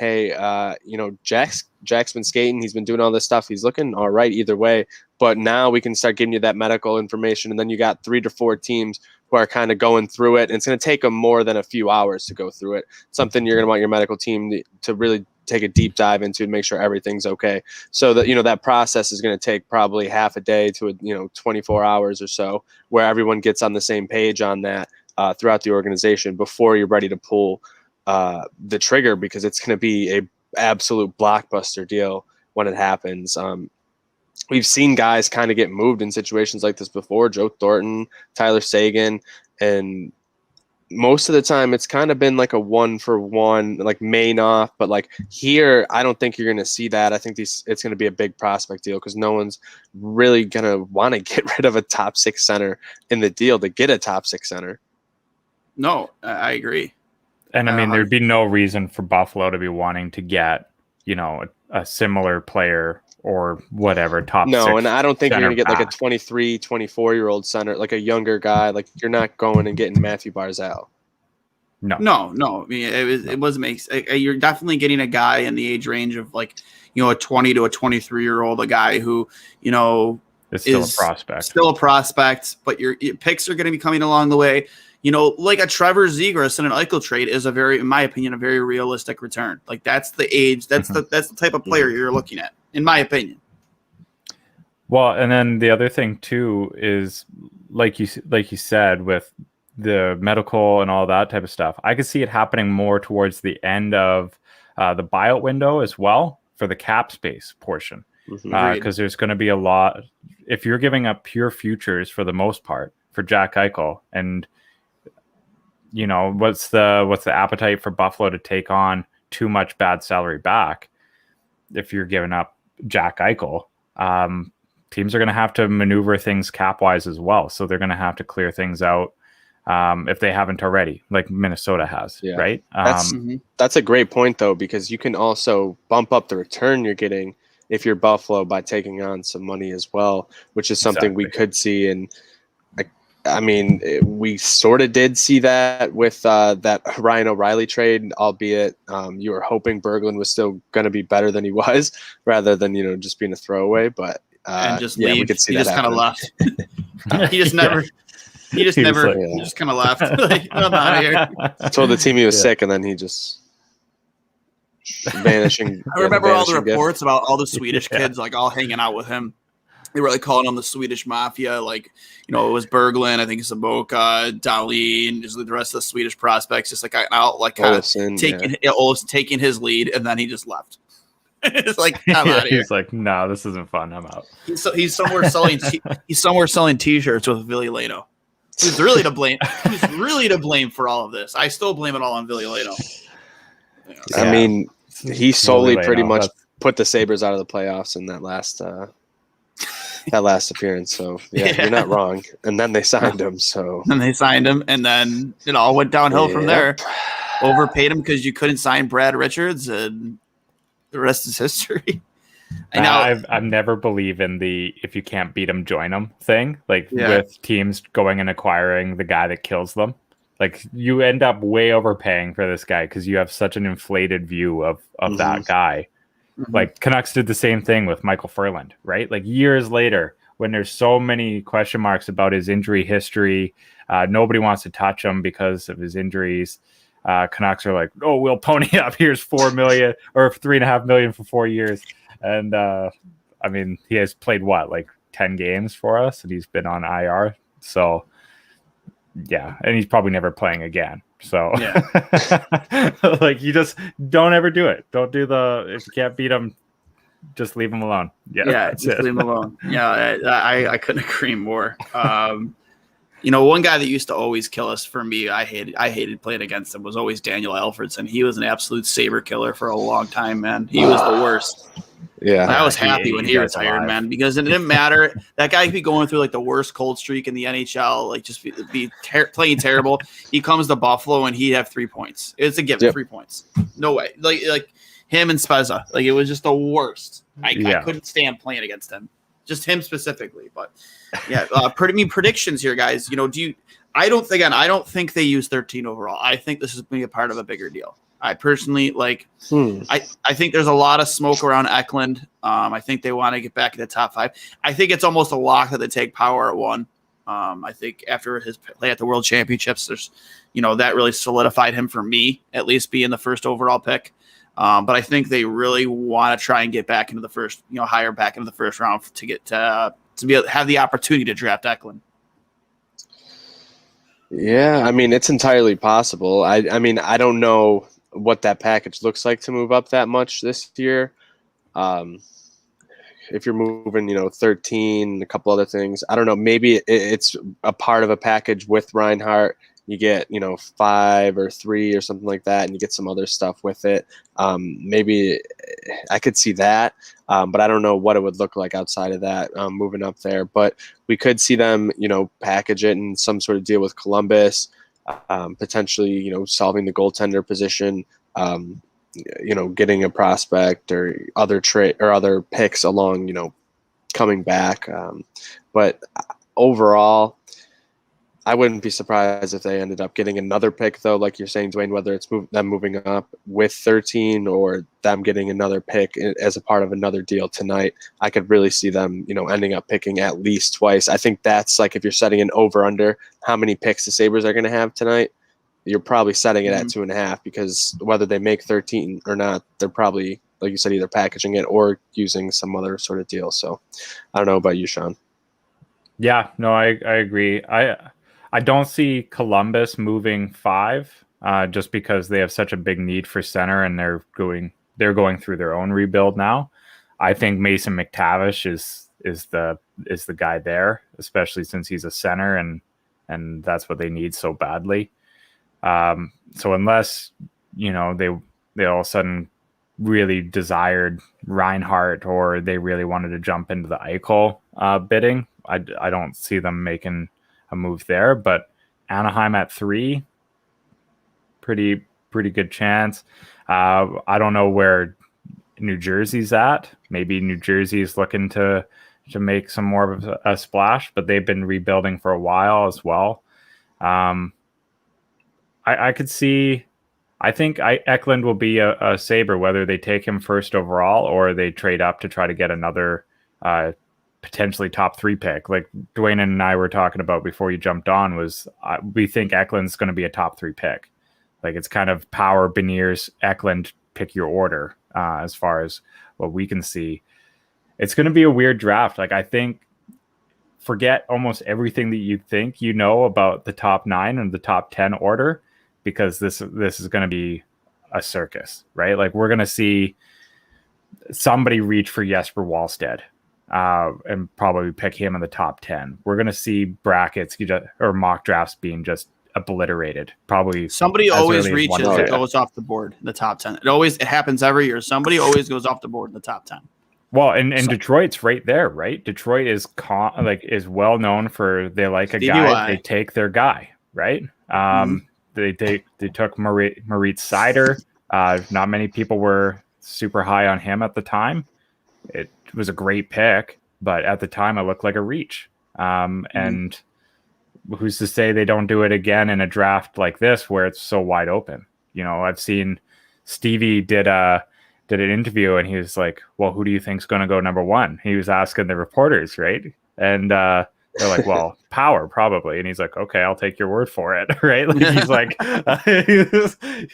Jack's been skating. He's been doing all this stuff. He's looking all right either way. But now we can start giving you that medical information. And then you got 3 to 4 teams who are kind of going through it. And it's going to take them more than a few hours to go through it. Something you're going to want your medical team to really take a deep dive into and make sure everything's okay. So that, that process is going to take probably half a day to, 24 hours or so, where everyone gets on the same page on that throughout the organization before you're ready to pull the trigger, because it's going to be a absolute blockbuster deal when it happens. We've seen guys kind of get moved in situations like this before, Joe Thornton, Tyler Seguin, and most of the time it's kind of been like a 1-for-1, like main off. But like here, I don't think you're going to see that. I think it's going to be a big prospect deal because no one's really going to want to get rid of a top 6 center in the deal to get a top 6 center. No, I agree. And I mean, there'd be no reason for Buffalo to be wanting to get, a similar player or whatever top 6. No, and I don't think you're going to get back. like a 23, 24-year-old center, like a younger guy. Like you're not going and getting Matthew Barzal. No. I mean, it was makes. You're definitely getting a guy in the age range of like, a 20 to a 23-year-old, a guy who, is still a prospect. But your picks are going to be coming along the way. Like a Trevor Zegras and an Eichel trade is in my opinion, a very realistic return. Like that's the age, that's the type of player you're looking at, in my opinion. Well, and then the other thing too is like you said with the medical and all that type of stuff. I could see it happening more towards the end of the buyout window as well for the cap space portion, because there's going to be a lot. If you're giving up pure futures for the most part for Jack Eichel, and what's the appetite for Buffalo to take on too much bad salary back if you're giving up Jack Eichel? Teams are going to have to maneuver things cap wise as well, so they're going to have to clear things out if they haven't already, like Minnesota has. Right. That's a great point though, because you can also bump up the return you're getting if you're Buffalo by taking on some money as well, which is something we could see. And I mean, we sort of did see that with that Ryan O'Reilly trade, albeit you were hoping Berglund was still going to be better than he was, rather than just being a throwaway. But and just yeah, leave. we could see he that just kind of happening. left. He just never. He just He was never. like- He just kind of left. Like, I'm out of here. Told the team he was Yeah. sick, and then he just vanishing. I remember all the vanishing gift. reports about all the Swedish kids like all hanging out with him. They were like calling him the Swedish Mafia. Like, it was Berglund, I think Saboka, Dali, and just the rest of the Swedish prospects just like out, like kind of taking his lead, and then he just left. It's like, I'm out of here. He's like, no, this isn't fun. I'm out. He's somewhere selling T-shirts with Ville Lato. Who's really to blame? Who's really to blame for all of this? I still blame it all on Ville Lato. I mean, he solely Really pretty late, much that's- put the Sabres out of the playoffs in that last appearance. So yeah, you're not wrong. And then they signed him. So And they signed him, and then it all went downhill from there. Yep. Overpaid him because you couldn't sign Brad Richards, and the rest is history. I know. I've never believe in the if you can't beat them, join them thing. Like Yeah. with teams going and acquiring the guy that kills them. Like you end up way overpaying for this guy because you have such an inflated view of that guy. Like Canucks did the same thing with Michael Furland, right? Like years later, when there's so many question marks about his injury history, nobody wants to touch him because of his injuries. Canucks are like, oh, we'll pony up. Here's $4 million or $3.5 million for 4 years. And I mean, he has played like 10 games for us, and he's been on IR. So yeah, and he's probably never playing again. So Yeah. like you just don't ever do it. Don't do if you can't beat him, just leave him alone. Yeah, Just leave him alone. Yeah, I couldn't agree more. One guy that used to always kill us for me, I hated playing against him, was always Daniel Alfredson. He was an absolute saber killer for a long time, man. He was the worst. yeah, I was happy when he guy's retired, alive. man, because it didn't matter. That guy could be going through like the worst cold streak in the NHL, like just playing terrible. He comes to Buffalo and he'd have 3 points. It's a given, Yep. 3 points. No way. Like him and Spezza, like it was just the worst. I couldn't stand playing against him. Just him specifically, but yeah. Predictions here, guys. I don't think they use 13 overall. I think this is going to be a part of a bigger deal. I personally I think there's a lot of smoke around Eklund. I think they want to get back in the top 5. I think it's almost a lock that they take Power at 1. I think after his play at the World Championships, there's, that really solidified him for me, at least being the first overall pick. But I think they really want to try and get back into the first, higher back into the first round to get to be able to have the opportunity to draft Eklund. Yeah, I mean, it's entirely possible. I mean, I don't know what that package looks like to move up that much this year. If you're moving, 13, a couple other things, I don't know. Maybe it's a part of a package with Reinhart. You get, 5 or 3 or something like that, and you get some other stuff with it. Maybe I could see that, but I don't know what it would look like outside of that moving up there. But we could see them, package it in some sort of deal with Columbus, potentially, solving the goaltender position, getting a prospect or other trade or other picks along, coming back. But overall, I wouldn't be surprised if they ended up getting another pick, though, like you're saying, Duane, whether it's them moving up with 13 or them getting another pick as a part of another deal tonight. I could really see them, ending up picking at least twice. I think that's like if you're setting an over-under, how many picks the Sabres are going to have tonight, you're probably setting it at 2.5 because whether they make 13 or not, they're probably, like you said, either packaging it or using some other sort of deal. So I don't know about you, Sean. Yeah, no, I agree. I don't see Columbus moving 5 just because they have such a big need for center and they're going through their own rebuild now. I think Mason McTavish is the guy there, especially since he's a center and that's what they need so badly. So unless they all of a sudden really desired Reinhart or they really wanted to jump into the Eichel bidding, I don't see them making a move there. But Anaheim at 3, pretty good chance. I don't know where New Jersey's at. Maybe New Jersey's looking to make some more of a splash, but they've been rebuilding for a while as well. I could see. I think Eklund will be a Sabre, whether they take him first overall or they trade up to try to get another potentially top 3 pick. Like Duane and I were talking about before you jumped on was we think Eklund's going to be a top 3 pick. Like it's kind of Power, Beniers, Eklund, pick your order as far as what we can see. It's going to be a weird draft. Like I think forget almost everything that you think you know about the top 9 and the top 10 order, because this is going to be a circus, right? Like we're going to see somebody reach for Jesper Wallstedt and probably pick him in the top 10. We're going to see brackets or mock drafts being just obliterated. Probably somebody always reaches and goes off the board in the top 10. It happens every year. Somebody always goes off the board in the top 10. Well, and Detroit's right there, right? Detroit is is well known for they like a guy, they take their guy, right? They took Moritz Seider. Not many people were super high on him at the time. It was a great pick, but at the time it looked like a reach. And who's to say they don't do it again in a draft like this where it's so wide open? You know, I've seen Stevie did an interview and he was like, well, who do you think's going to go number 1? He was asking the reporters, right? And they're like, well, Power probably. And he's like, okay, I'll take your word for it, right? Like he's like,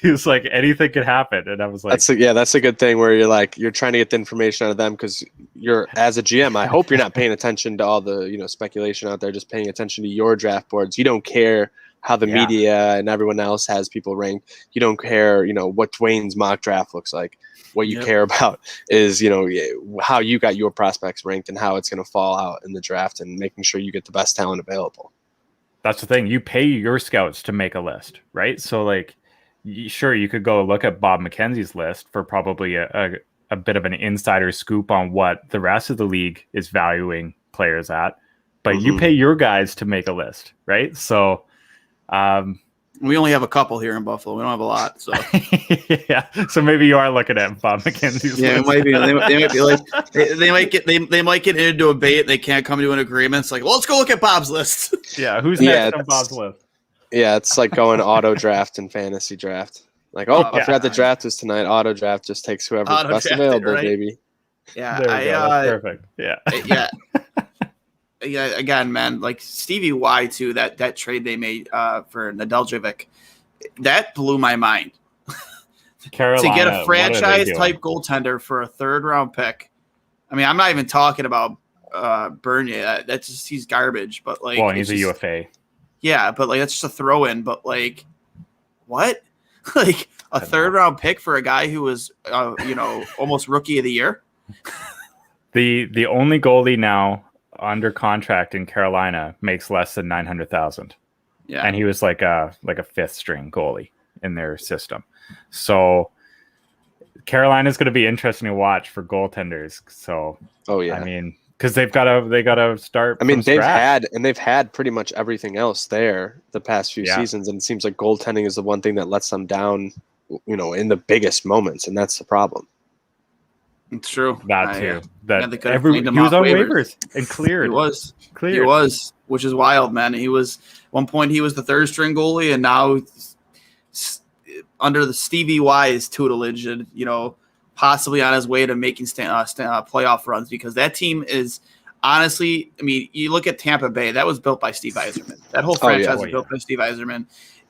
he was like, anything could happen. And I was like, that's a good thing where you're trying to get the information out of them because you're as a GM. I hope you're not paying attention to all the speculation out there, just paying attention to your draft boards. You don't care how the media and everyone else has people ranked. You don't care, what Dwayne's mock draft looks like. What you care about is, how you got your prospects ranked and how it's going to fall out in the draft and making sure you get the best talent available. That's the thing. You pay your scouts to make a list, right? So, like, sure, you could go look at Bob McKenzie's list for probably a bit of an insider scoop on what the rest of the league is valuing players at, but you pay your guys to make a list, right? So, we only have a couple here in Buffalo. We don't have a lot, so yeah. So maybe you are looking at Bob McKenzie's. Yeah, list. It might be. They might be like they might get into a debate. They can't come to an agreement. It's like, well, let's go look at Bob's list. Yeah, who's next on Bob's list? Yeah, it's like going auto draft and fantasy draft. Like, I forgot the draft is tonight. Auto draft just takes whoever's best available, right? Baby. Yeah, that's perfect. Yeah, yeah. Yeah, again, man, like Stevie Y too. That trade they made for Nedeljkovic, that blew my mind. Carolina, to get a franchise type goaltender for a 3rd round pick. I mean, I'm not even talking about Bernier. That's just he's garbage. But like, well, he's a UFA. Yeah, but like that's just a throw in. But like, what? Like a 3rd round pick for a guy who was almost rookie of the year. The only goalie now under contract in Carolina makes less than $900,000. Yeah, and he was like a 5th string goalie in their system. So Carolina's going to be interesting to watch for goaltenders. So I mean, because they got to start. I mean, they've had pretty much everything else there the past few seasons, and it seems like goaltending is the one thing that lets them down, in the biggest moments, and that's the problem. It's true. That too. He was on waivers and cleared. He was, which is wild, man. He was one point he was the 3rd string goalie, and now under the Stevie Y's tutelage, and possibly on his way to making playoff runs, because that team is honestly. I mean, you look at Tampa Bay. That was built by Steve Yzerman. That whole franchise was built by Steve Yzerman.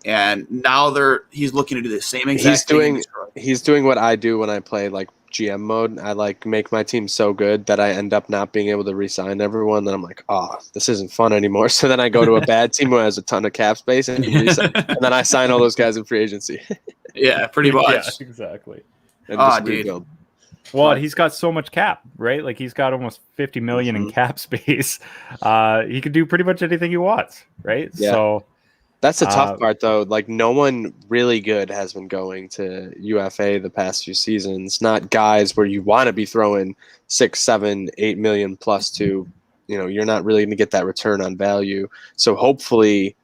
And now he's looking to do the same exact thing. He's doing what I do when I play like GM mode. I like make my team so good that I end up not being able to re-sign everyone. Then I'm like, oh, this isn't fun anymore. So then I go to a bad team who has a ton of cap space and then I sign all those guys in free agency. Yeah, pretty much. Yeah, exactly. And rebuild. Well, he's got so much cap, right? Like he's got almost $50 million in cap space. He could do pretty much anything he wants, right? Yeah. So that's the tough part, though. Like, no one really good has been going to UFA the past few seasons. Not guys where you want to be throwing 6, 7, 8 million plus to, you're not really going to get that return on value. So hopefully,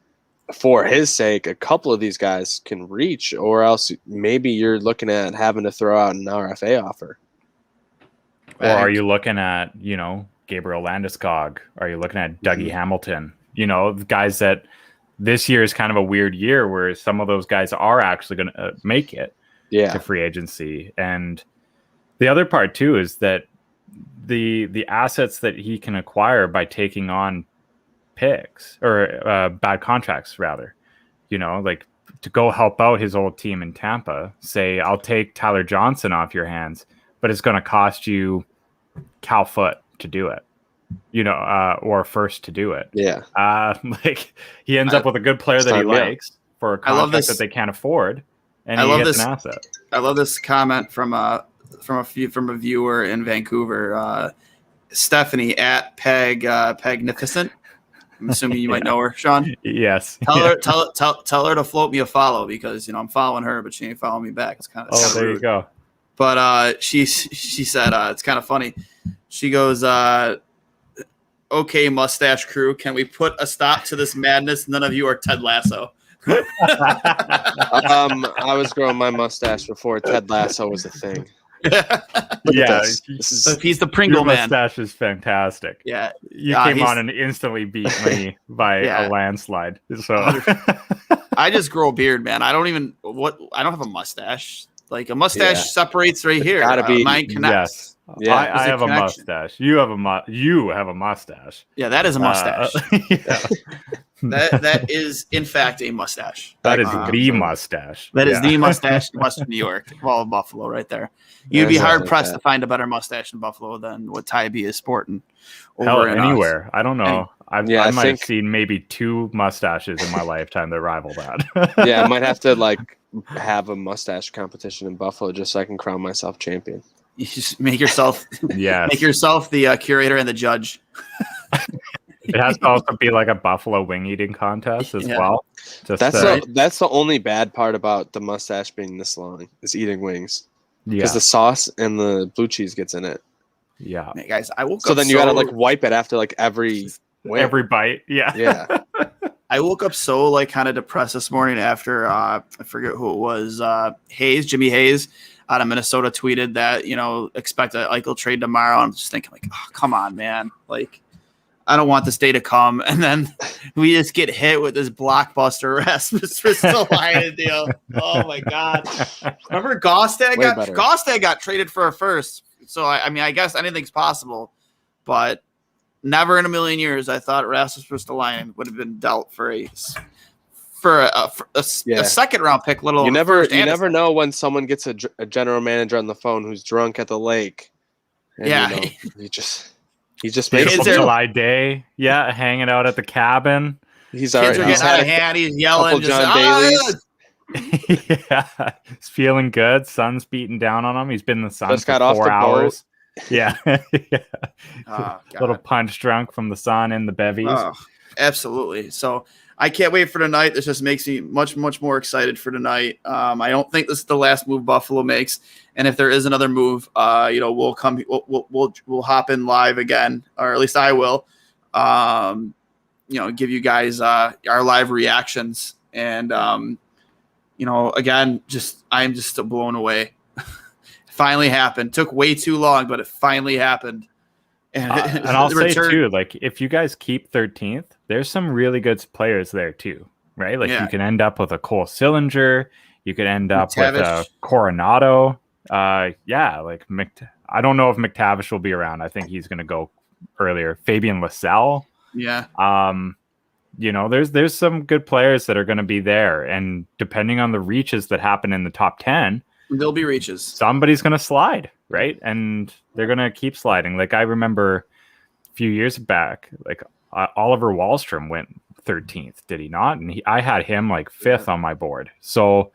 for his sake, a couple of these guys can reach, or else maybe you're looking at having to throw out an RFA offer. Or are you looking at, Gabriel Landeskog? Are you looking at Dougie Hamilton? The guys that. This year is kind of a weird year where some of those guys are actually going to make it to free agency. And the other part, too, is that the assets that he can acquire by taking on picks or bad contracts, rather, like to go help out his old team in Tampa, say, I'll take Tyler Johnson off your hands, but it's going to cost you Cal Foote to do it, or first to do it. Yeah. Like he ends up with a good player that he likes for a contract that they can't afford, and he gets an asset. I love this comment from a viewer in Vancouver, Stephanie at Pegnificent. I'm assuming you might know her, Sean. Yes. Tell her to float me a follow, because I'm following her, but she ain't following me back. It's kind of there rude. You go. But she said it's kind of funny. She goes, "Okay, mustache crew, can we put a stop to this madness? None of you are Ted Lasso." I was growing my mustache before Ted Lasso was a thing. Yeah, he's the Pringle man. Mustache is fantastic. Yeah, you came on and instantly beat me by a landslide. So I just grow a beard, man. I don't have a mustache. Like a mustache separates right here. Gotta be. Mine connects. Yes. Yeah, I have a mustache. You have a mustache. Yeah, that is a mustache. That is in fact a mustache. That is the mustache. That is the mustache in Western New York. Well, Buffalo, right there. You'd be hard pressed to find a better mustache in Buffalo than what Ty B is sporting. Hell, anywhere. I don't know. I might have seen maybe 2 mustaches in my lifetime that rival that. Yeah, I might have to have a mustache competition in Buffalo just so I can crown myself champion. You just make yourself the curator and the judge. It has to also be like a buffalo wing eating contest as well. That's the only bad part about the mustache being this long is eating wings. Because the sauce and the blue cheese gets in it. Yeah. Man, guys, I woke up. So then you gotta wipe it after every bite. Yeah. Yeah. I woke up so kind of depressed this morning after I forget who it was. Jimmy Hayes out of Minnesota tweeted that, expect an Eichel trade tomorrow. I'm just thinking oh, come on, man. I don't want this day to come. And then we just get hit with this blockbuster Rasmus Ristolainen deal. Oh my God. Remember Gostad got traded for a first. So I guess anything's possible, but never in a million years I thought Rasmus Ristolainen would have been dealt for a second round pick. You never know when someone gets a general manager on the phone who's drunk at the lake. And, he just made a July day. Yeah, hanging out at the cabin. Kids are getting out of hand. He's yelling. John Bailey's. Yeah, he's feeling good. Sun's beating down on him. He's been in the sun for 4 hours. Yeah. Little punch drunk from the sun and the bevies. Oh, absolutely. So I can't wait for tonight. This just makes me much, much more excited for tonight. I don't think this is the last move Buffalo makes. And if there is another move, we'll hop in live again, or at least I will, give you guys our live reactions. And, again, I'm just still blown away. Finally happened. Took way too long, but it finally happened. And I'll say too, if you guys keep 13th, there's some really good players there too, right? You can end up with a Cole Sillinger, you could end up with a Coronado. I don't know if McTavish will be around. I think he's going to go earlier. Fabian Lysell. Yeah. There's some good players that are going to be there, and depending on the reaches that happen in the top 10, there'll be reaches. Somebody's going to slide, right? And they're going to keep sliding. I remember a few years back, Oliver Wahlstrom went 13th, did he not? And I had him 5th on my board. So,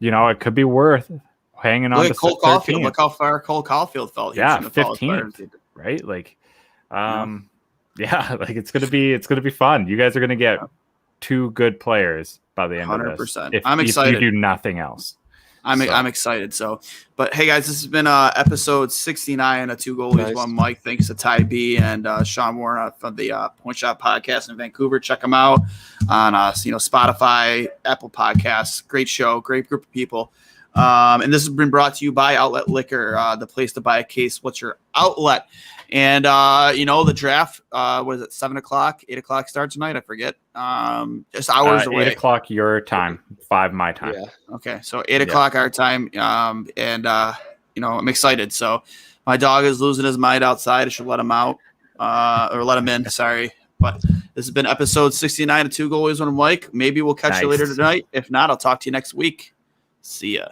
it could be worth hanging on to Cole Caulfield. Look how far Cole Caulfield fell. Yeah, 15th, right? It's gonna be fun. You guys are gonna get 2 good players by the end 100%. Of this. I'm excited. If you do nothing else. I'm excited. So, but hey guys, this has been episode 69 of 2 Goalies, 1 Mike. Thanks to Ty B and Sean Warren from the Point Shot Podcast in Vancouver. Check them out on Spotify, Apple Podcasts. Great show, great group of people. And this has been brought to you by Outlet Liquor, the place to buy a case. What's your outlet? And the draft was it 7 o'clock, 8 o'clock start tonight? I forget. Just hours away. 8 o'clock your time, 5 my time. Yeah. Okay, so 8 o'clock our time. I'm excited. So, My dog is losing his mind outside. I should let him out or let him in. Sorry. But this has been episode 69 of Two Goalies, One Mike. Maybe we'll catch you later tonight. If not, I'll talk to you next week. See ya.